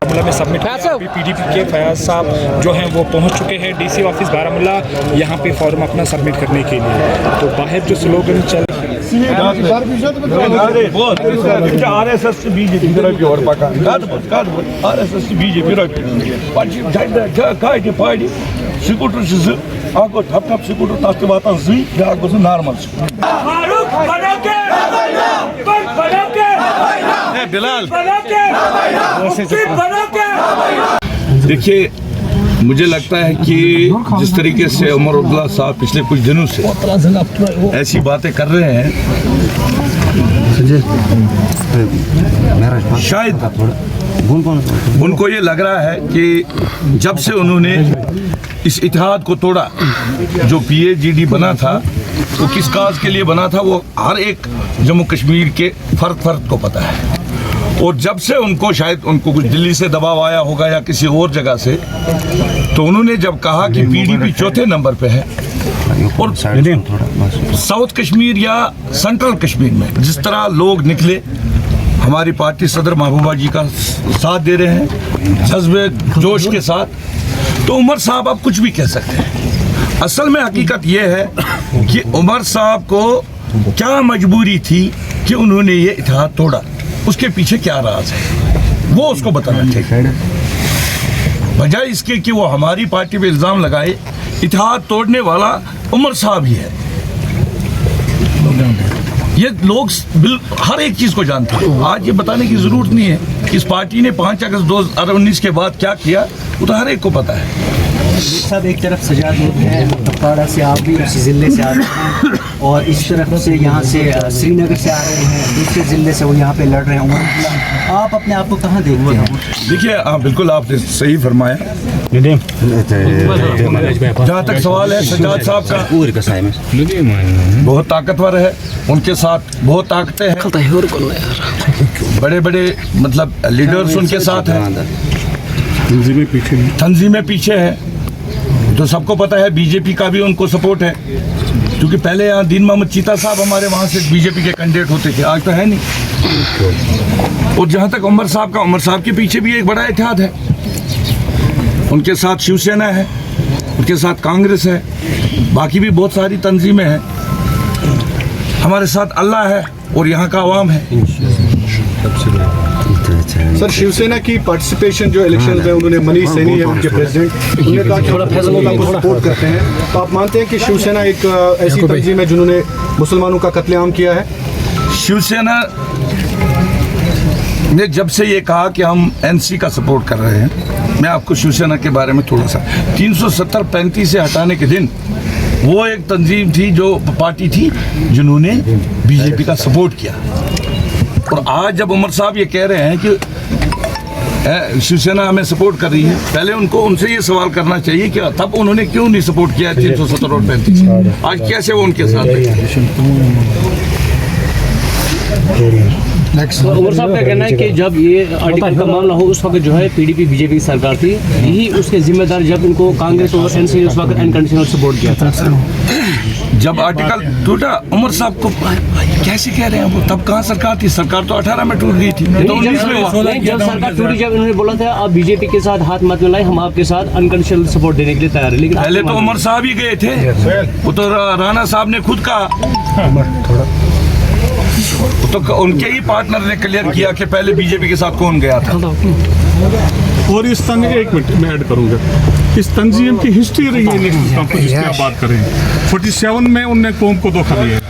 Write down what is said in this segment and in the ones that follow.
बारामूला में सबमिट किया। अभी पीडीपी के फयाज साहब जो हैं वो पहुंच चुके हैं डीसी ऑफिस बारामूला यहाँ पे फॉर्म अपना सबमिट करने के लिए। तो बाहर जो स्लोगन चल RSS BJP RSS BJP scooter थप थप स्कूटर तक वातान जी बा नॉर्मल देखिए, मुझे लगता है कि जिस तरीके से उमर अब्दुल्ला साहब पिछले कुछ दिनों से ऐसी बातें कर रहे हैं, शायद उनको ये लग रहा है कि जब से उन्होंने इस इतिहाद को तोड़ा, जो PAGD बना था वो किस काज के लिए बना था वो हर एक जम्मू कश्मीर के फर्द को पता है। और जब से उनको शायद उनको कुछ दिल्ली से दबाव आया होगा या किसी और जगह से, तो उन्होंने जब कहा कि PDP चौथे नंबर पे है और साउथ कश्मीर या सेंट्रल कश्मीर में जिस तरह लोग निकले, हमारी पार्टी सदर महबूबा जी का साथ दे रहे हैं जज्बे जोश के साथ, तो उमर साहब आप कुछ भी कह सकते हैं। असल में हकीकत यह है कि उमर साहब को क्या मजबूरी थी कि उन्होंने ये इतिहाद तोड़ा, उसके पीछे क्या राज है वो उसको बताना चाहिए, बजाय इसके कि वो हमारी पार्टी पे इल्ज़ाम लगाए। इतिहाद तोड़ने वाला उमर साहब ही है। ये लोग हर एक चीज़ को जानते हैं। आज ये बताने की ज़रूरत नहीं है कि इस पार्टी ने 5 अगस्त 2019 के बाद क्या किया, वो तो हर एक को पता है। सब एक तरफ सजाद लोग हैं, टप्पाड़ा से आप भी उसी ज़िले से आ रहे हैं, और इस तरफ से यहाँ से श्रीनगर से आ रहे हैं, दूसरे ज़िले से वो यहाँ पे लड़ रहे हैं। आप अपने आप को कहाँ देखते हैं? देखिए, बिल्कुल आपने सही फरमाया। जहाँ तक सवाल है सजाद साहब का, बहुत ताकतवर है, उनके साथ बहुत ताकतें हैं, बड़े बड़े मतलब लीडर्स उनके साथ हैं, तंजीमें पीछे है। तो सबको पता है बीजेपी का भी उनको सपोर्ट है, क्योंकि पहले यहाँ दीन मोहम्मद चीता साहब हमारे वहाँ से बीजेपी के कैंडिडेट होते थे, आज तो है नहीं। और जहाँ तक उमर साहब के पीछे भी एक बड़ा इतिहाद है। उनके साथ शिवसेना है, उनके साथ कांग्रेस है, बाकी भी बहुत सारी तंजीमें हैं। हमारे साथ अल्लाह है और यहाँ का आवाम है। सर, शिवसेना की पार्टिसिपेशन जो इलेक्शन में उन्होंने मनीष सैनी है उनके प्रेसिडेंट, उन्होंने कहा कि थोड़ा फैसलों को सपोर्ट करते हैं, तो आप मानते हैं कि शिवसेना एक ऐसी तंजीम है जिन्होंने मुसलमानों का कत्लेआम किया है? शिवसेना ने जब से ये कहा कि हम NC का सपोर्ट कर रहे हैं, मैं आपको शिवसेना के बारे में थोड़ा सा 370-35 से हटाने के दिन वो एक तंजीम थी, जो पार्टी थी जिन्होंने बीजेपी का सपोर्ट किया। और आज जब उमर साहब ये कह रहे हैं कि शिवसेना हमें सपोर्ट कर रही है, पहले उनसे ये सवाल करना चाहिए कि तब उन्होंने क्यों नहीं सपोर्ट किया 370 और 35, आज कैसे वो उनके साथ उमर साहब का कहना है कि जब ये आर्टिकल का मामला हो उस वक्त जो है PDP बीजेपी की सरकार थी, यही उसके जिम्मेदार जब इनको कांग्रेस और NC उस वक्त अनकंडीशनल सपोर्ट किया था। जब आर्टिकल टूटा, उमर साहब को कैसे कह रहे हैं वो, तब कहाँ सरकार थी? सरकार तो 18 में टूट गई थी, तो 19 में जब सरकार टूटी, जब इन्होंने बोला था आप बीजेपी के साथ हाथ मत मिलाएं, हम आपके साथ अनकंडीशनल सपोर्ट देने के लिए तैयार है। लेकिन पहले तो उमर साहब ही गए थे, वो तो राणा साहब ने खुद कहा, तो उनके ही पार्टनर ने क्लियर किया कि पहले बीजेपी के साथ कौन गया था। और इस एक मिनट मैं ऐड करूंगा, इस तंजीम की हिस्ट्री रही है जिसकी आप बात करें। 47 में उन्होंने कौम को धोखा दिया,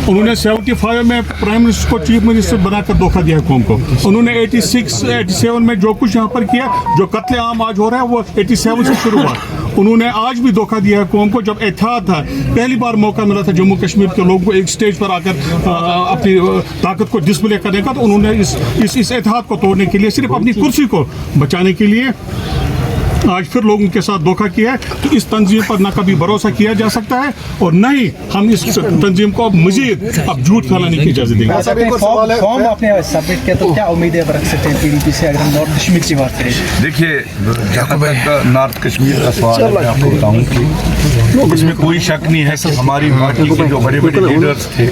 उन्होंने 75 में प्राइम मिनिस्टर को चीफ मिनिस्टर बनाकर धोखा दिया कौम को, उन्होंने 87 में जो कुछ यहाँ पर किया, जो कत्लेआम आज हो रहा है वो 87 से शुरू हुआ। उन्होंने आज भी धोखा दिया है कौम को। जब इत्तेहाद था, पहली बार मौका मिला था जम्मू कश्मीर के लोगों को एक स्टेज पर आकर अपनी ताकत को डिस्प्ले करने का, तो उन्होंने इस इत्तेहाद को तोड़ने के लिए, सिर्फ अपनी कुर्सी को बचाने के लिए आज फिर लोगों के साथ धोखा किया है। तो इस तंजीम पर न कभी भरोसा किया जा सकता है और न ही हम इस तंजीम को मजीद अब झूठ फैलाने की इजाजत देंगे। फॉर्म आपने सबमिट किया, तो क्या उम्मीदें रख सकते हैं PDP से अगर हम नॉर्थ कश्मीर की बात करें? देखिए, नॉर्थ कश्मीर का सवाल है, मैं आपको बताऊँ कि इसमें कोई शक नहीं है कि हमारी पार्टी के जो बड़े बड़े लीडर्स थे